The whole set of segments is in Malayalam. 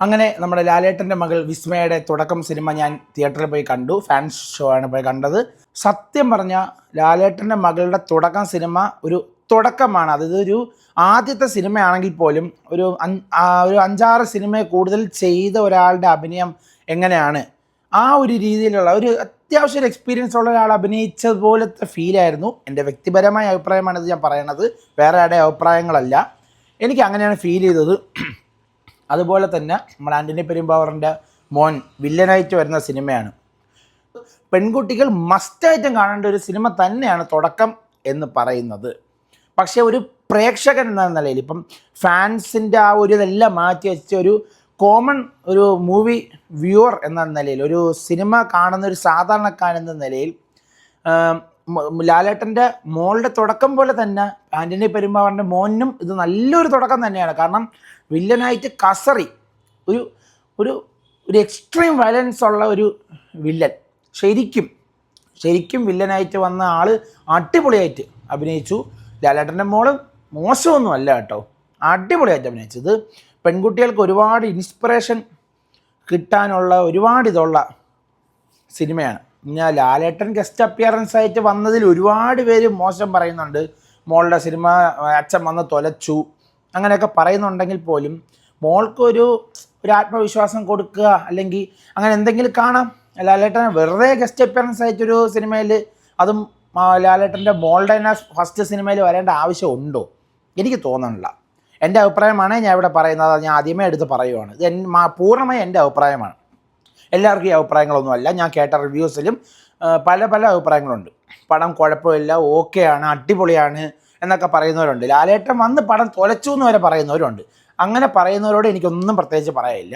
അങ്ങനെ നമ്മുടെ ലാലേട്ടൻ്റെ മകൾ വിസ്മയുടെ തുടക്കം സിനിമ ഞാൻ തിയേറ്ററിൽ പോയി കണ്ടു. ഫാൻസ് ഷോ ആണ് പോയി കണ്ടത്. സത്യം പറഞ്ഞാൽ ലാലേട്ടൻ്റെ മകളുടെ തുടക്കം സിനിമ ഒരു തുടക്കമാണ്. അതൊരു ആദ്യത്തെ സിനിമയാണെങ്കിൽ പോലും ഒരു 5-6 സിനിമ കൂടുതൽ ചെയ്ത ഒരാളുടെ അഭിനയം എങ്ങനെയാണ്, ആ ഒരു രീതിയിലുള്ള ഒരു അത്യാവശ്യം ഒരു എക്സ്പീരിയൻസ് ഉള്ള ഒരാൾ അഭിനയിച്ചതുപോലത്തെ ഫീലായിരുന്നു. എൻ്റെ വ്യക്തിപരമായ അഭിപ്രായമാണിത് ഞാൻ പറയണത്, വേറെ ആരുടെ അഭിപ്രായങ്ങളല്ല. എനിക്ക് അങ്ങനെയാണ് ഫീൽ ചെയ്തത്. അതുപോലെ തന്നെ നമ്മുടെ ആൻ്റണി പെരുമ്പാവൂറിൻ്റെ മോൻ വില്ലനായിട്ട് വരുന്ന സിനിമയാണ്. പെൺകുട്ടികൾ മസ്റ്റായിട്ടും കാണേണ്ട ഒരു സിനിമ തന്നെയാണ് തുടക്കം എന്ന് പറയുന്നത്. പക്ഷേ ഒരു പ്രേക്ഷകൻ എന്ന നിലയിൽ, ഇപ്പം ഫാൻസിൻ്റെ ആ ഒരു ഇതെല്ലാം മാറ്റി വെച്ച് ഒരു കോമൺ ഒരു മൂവി വ്യൂവർ എന്ന നിലയിൽ, ഒരു സിനിമ കാണുന്ന ഒരു സാധാരണക്കാരൻ എന്ന നിലയിൽ ലാലേട്ടൻ്റെ മോളുടെ തുടക്കം പോലെ തന്നെ ആൻ്റണി പെരുമ്പാവൂറിൻ്റെ മോനും ഇത് നല്ലൊരു തുടക്കം തന്നെയാണ്. കാരണം വില്ലനായിട്ട് കസറി ഒരു ഒരു ഒരു എക്സ്ട്രീം വയലൻസ് ഉള്ള ഒരു വില്ലൻ, ശരിക്കും വില്ലനായിട്ട് വന്ന ആൾ അടിപൊളിയായിട്ട് അഭിനയിച്ചു. ലാലേട്ടൻ്റെ മോള് മോശമൊന്നും അല്ല കേട്ടോ, അടിപൊളിയായിട്ട് അഭിനയിച്ചത്. പെൺകുട്ടികൾക്ക് ഒരുപാട് ഇൻസ്പിറേഷൻ കിട്ടാനുള്ള ഒരുപാട് ഇതുള്ള സിനിമയാണ്. ഞാൻ ലാലേട്ടൻ ഗസ്റ്റ് അപ്പിയറൻസ് ആയിട്ട് വന്നതിൽ ഒരുപാട് പേര് മോശം പറയുന്നുണ്ട്. മോളുടെ സിനിമ അച്ഛൻ വന്ന് തൊലച്ചു അങ്ങനെയൊക്കെ പറയുന്നുണ്ടെങ്കിൽ പോലും മോൾക്കൊരു ആത്മവിശ്വാസം കൊടുക്കുക, അല്ലെങ്കിൽ അങ്ങനെ എന്തെങ്കിലും കാണാം. ലാലേട്ടൻ വെറുതെ ഗസ്റ്റ് അപ്പിയറൻസ് ആയിട്ടൊരു സിനിമയിൽ, അതും ലാലേട്ടൻ്റെ മോളുടെ തന്നെ ഫസ്റ്റ് സിനിമയിൽ വരേണ്ട ആവശ്യമുണ്ടോ? എനിക്ക് തോന്നണില്ല. എൻ്റെ അഭിപ്രായമാണ് ഞാൻ ഇവിടെ പറയുന്നത്. ഞാൻ ആദ്യമേ എടുത്ത് പറയുവാണ്, ഇത് പൂർണ്ണമായി എൻ്റെ അഭിപ്രായമാണ്. എല്ലാവർക്കും ഈ അഭിപ്രായങ്ങളൊന്നുമല്ല. ഞാൻ കേട്ട റിവ്യൂസിലും പല അഭിപ്രായങ്ങളുണ്ട്. പടം കുഴപ്പമില്ല, ഓക്കെയാണ്, അടിപൊളിയാണ് എന്നൊക്കെ പറയുന്നവരുണ്ട്. ലാലേട്ടൻ വന്ന് പടം തൊലച്ചു എന്ന് വരെ പറയുന്നവരുണ്ട്. അങ്ങനെ പറയുന്നവരോട് എനിക്കൊന്നും പ്രത്യേകിച്ച് പറയാനില്ല.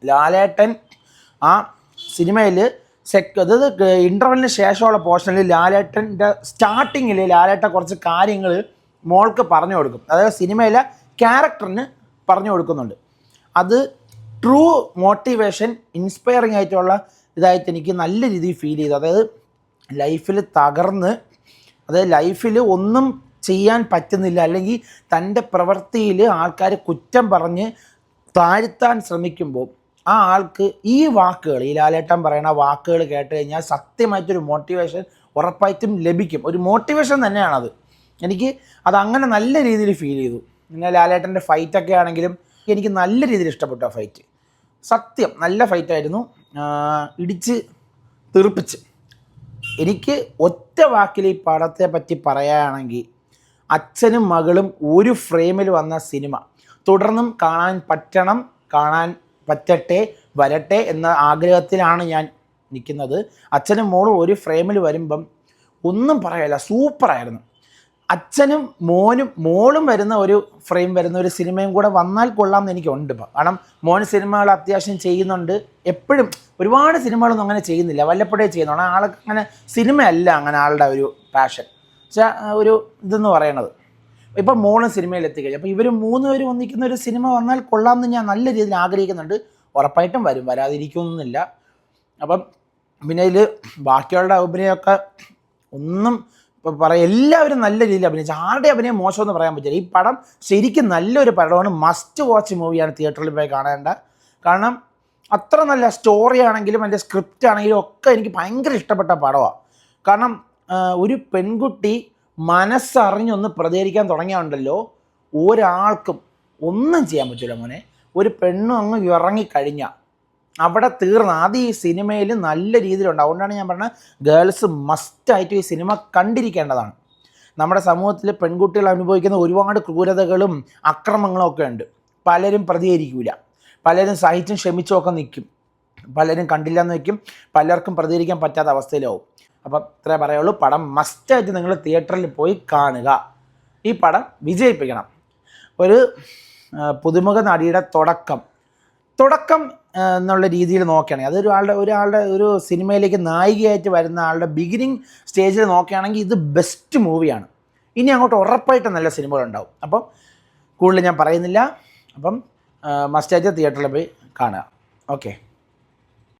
ലാലേട്ടൻ ആ സിനിമയിൽ അതായത് ഇൻ്റർവെല്ലിന് ശേഷമുള്ള പോർഷനിൽ ലാലേട്ടൻ്റെ സ്റ്റാർട്ടിങ്ങിൽ ലാലേട്ടൻ കുറച്ച് കാര്യങ്ങൾ മോൾക്ക് പറഞ്ഞു കൊടുക്കും. അതായത് സിനിമയിലെ ക്യാരക്ടറിന് പറഞ്ഞു കൊടുക്കുന്നുണ്ട്. അത് ട്രൂ മോട്ടിവേഷൻ, ഇൻസ്പയറിംഗ് ആയിട്ടുള്ള ഇതായിട്ട് എനിക്ക് നല്ല രീതിയിൽ ഫീൽ ചെയ്തു. അതായത് ലൈഫിൽ തകർന്ന്, അതായത് ലൈഫിൽ ഒന്നും ചെയ്യാൻ പറ്റുന്നില്ല, അല്ലെങ്കിൽ തൻ്റെ പ്രവൃത്തിയിൽ ആൾക്കാർ കുറ്റം പറഞ്ഞ് താഴ്ത്താൻ ശ്രമിക്കുമ്പോൾ ആ ആൾക്ക് ഈ വാക്കുകൾ, ഈ ലാലേട്ടൻ പറയുന്ന വാക്കുകൾ കേട്ട് കഴിഞ്ഞാൽ സത്യമായിട്ടൊരു മോട്ടിവേഷൻ ഉറപ്പായിട്ടും ലഭിക്കും. ഒരു മോട്ടിവേഷൻ തന്നെയാണത്. എനിക്ക് അതങ്ങനെ നല്ല രീതിയിൽ ഫീൽ ചെയ്തു. പിന്നെ ലാലേട്ടൻ്റെ ഫൈറ്റൊക്കെ ആണെങ്കിലും എനിക്ക് നല്ല രീതിയിൽ ഇഷ്ടപ്പെട്ടു ആ ഫൈറ്റ്. സത്യം നല്ല ഫൈറ്റായിരുന്നു, ഇടിച്ച് തെറിപ്പിച്ച്. എനിക്ക് ഒറ്റ വാക്കിൽ ഈ പടത്തെ പറ്റി പറയുകയാണെങ്കിൽ, അച്ഛനും മകളും ഒരു ഫ്രെയിമിൽ വന്ന സിനിമ തുടർന്നും കാണാൻ പറ്റട്ടെ, വരട്ടെ എന്ന ആഗ്രഹത്തിലാണ് ഞാൻ നിൽക്കുന്നത്. അച്ഛനും മോളും ഒരു ഫ്രെയിമിൽ വരുമ്പം ഒന്നും പറയല്ല, സൂപ്പറായിരുന്നു. അച്ഛനും മോളും വരുന്ന ഒരു ഫ്രെയിം വരുന്ന ഒരു സിനിമയും കൂടെ വന്നാൽ കൊള്ളാമെന്ന് എനിക്കുണ്ട് ഇപ്പം. കാരണം മോൻ സിനിമകൾ അത്യാവശ്യം ചെയ്യുന്നുണ്ട്, എപ്പോഴും ഒരുപാട് സിനിമകളൊന്നും അങ്ങനെ ചെയ്യുന്നില്ല, വല്ലപ്പോഴേ ചെയ്യുന്നുണ്ട്. ആൾക്ക് അങ്ങനെ സിനിമയല്ല അങ്ങനെ ആളുടെ ഒരു പാഷൻ, പക്ഷേ ഒരു ഇതെന്ന് പറയണത്. ഇപ്പം മോളും സിനിമയിൽ എത്തിക്കഴിഞ്ഞു. അപ്പോൾ ഇവർ 3 പേരും ഒന്നിക്കുന്ന ഒരു സിനിമ വന്നാൽ കൊള്ളാമെന്ന് ഞാൻ നല്ല രീതിയിൽ ആഗ്രഹിക്കുന്നുണ്ട്. ഉറപ്പായിട്ടും വരും, വരാതിരിക്കുന്നില്ല. അപ്പം പിന്നെ ഇതിൽ ബാക്കിയുള്ള അഭിനയമൊക്കെ ഒന്നും എല്ലാവരും നല്ല രീതിയിൽ അഭിനയിച്ചു. ആരുടെ അഭിനയം മോശമെന്ന് പറയാൻ പറ്റില്ല. ഈ പടം ശരിക്കും നല്ലൊരു പടമാണ്, മസ്റ്റ് വാച്ച് മൂവിയാണ്, തിയേറ്ററിൽ പോയി കാണേണ്ട. കാരണം അത്ര നല്ല സ്റ്റോറി ആണെങ്കിലും അതിൻ്റെ സ്ക്രിപ്റ്റ് ആണെങ്കിലും ഒക്കെ എനിക്ക് ഭയങ്കര ഇഷ്ടപ്പെട്ട പടമാണ്. കാരണം ഒരു പെൺകുട്ടി മനസ്സറിഞ്ഞൊന്ന് പ്രതികരിക്കാൻ തുടങ്ങിയുണ്ടല്ലോ, ഒരാൾക്കും ഒന്നും ചെയ്യാൻ പറ്റില്ല മോനെ. ഒരു പെണ്ണും അങ്ങ് ഇറങ്ങിക്കഴിഞ്ഞാൽ അവിടെ തീർന്ന്. അത് ഈ സിനിമയിൽ നല്ല രീതിയിലുണ്ട്. അതുകൊണ്ടാണ് ഞാൻ പറഞ്ഞത് ഗേൾസ് മസ്റ്റായിട്ട് ഈ സിനിമ കണ്ടിരിക്കേണ്ടതാണ്. നമ്മുടെ സമൂഹത്തിൽ പെൺകുട്ടികൾ അനുഭവിക്കുന്ന ഒരുപാട് ക്രൂരതകളും അക്രമങ്ങളും ഒക്കെ ഉണ്ട്. പലരും പ്രതികരിക്കില്ല, പലരും സഹിച്ചും ക്ഷമിച്ചുമൊക്കെ നിൽക്കും, പലരും കണ്ടില്ല എന്ന് വയ്ക്കും, പലർക്കും പ്രതികരിക്കാൻ പറ്റാത്ത അവസ്ഥയിലാവും. അപ്പം ഇത്രേ പറയുള്ളൂ. പടം മസ്റ്റായിട്ട് നിങ്ങൾ തിയേറ്ററിൽ പോയി കാണുക. ഈ പടം വിജയിപ്പിക്കണം. ഒരു പുതുമുഖ നടിയുടെ തുടക്കം എന്നുള്ള രീതിയിൽ നോക്കുകയാണെങ്കിൽ, അത് ഒരാളുടെ ഒരു സിനിമയിലേക്ക് നായികയായിട്ട് വരുന്ന ആളുടെ ബിഗിനിങ് സ്റ്റേജിൽ നോക്കുകയാണെങ്കിൽ ഇത് ബെസ്റ്റ് മൂവിയാണ്. ഇനി അങ്ങോട്ട് ഉറപ്പായിട്ടും നല്ല സിനിമകളുണ്ടാവും. അപ്പം കൂടുതൽ ഞാൻ പറയുന്നില്ല. അപ്പം മസ്റ്റായിട്ട് തിയേറ്ററിൽ പോയി കാണുക. ഓക്കെ.